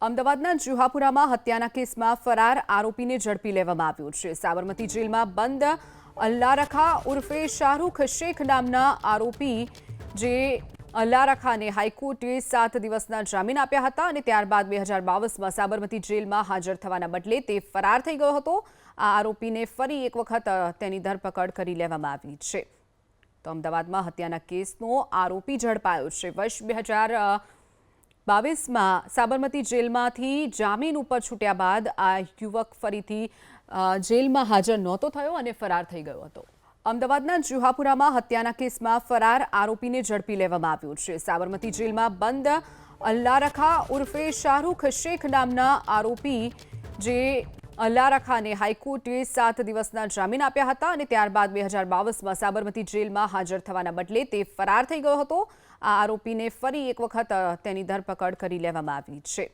અમદાવાદના જુહાપુરામાં હત્યાના કેસમાં ફરાર આરોપીને ઝડપી લેવામાં આવ્યો છે। સાબરમતી જેલમાં બંધ અલ્લારખા ઉર્ફે શાહરૂખ શેખ નામના આરોપી જે અલ્લારખાને હાઈકોર્ટે 7 દિવસના જામીન આપ્યા હતા અને ત્યારબાદ 2022માં સાબરમતી જેલમાં હાજર થવાના બદલે તે ફરાર થઈ ગયો હતો। આ આરોપીને ફરી એક વખત તેની ધરપકડ કરી લેવામાં આવી છે। તો અમદાવાદમાં હત્યાના કેસનો આરોપી ઝડપાયો છે। વર્ષ 2022માં સાબરમતી જેલમાંથી જામીન ઉપર છૂટ્યા બાદ આ યુવક ફરીથી જેલમાં હાજર નહોતો થયો અને ફરાર થઈ ગયો હતો। અમદાવાદના જુહાપુરામાં હત્યાના કેસમાં ફરાર આરોપીને ઝડપી લેવામાં આવ્યો છે। સાબરમતી જેલમાં બંધ અલ્લારખા ઉર્ફે શાહરૂખ શેખ નામના આરોપી જે અલ્લારખાને હાઈકોર્ટે 7 દિવસના જામીન આપ્યા હતા અને ત્યારબાદ 2022માં સાબરમતી જેલમાં હાજર થવાના બદલે તે ફરાર થઈ ગયો હતો। આ આરોપીને ફરી એક વખત તેની ધરપકડ કરી લેવામાં આવી છે।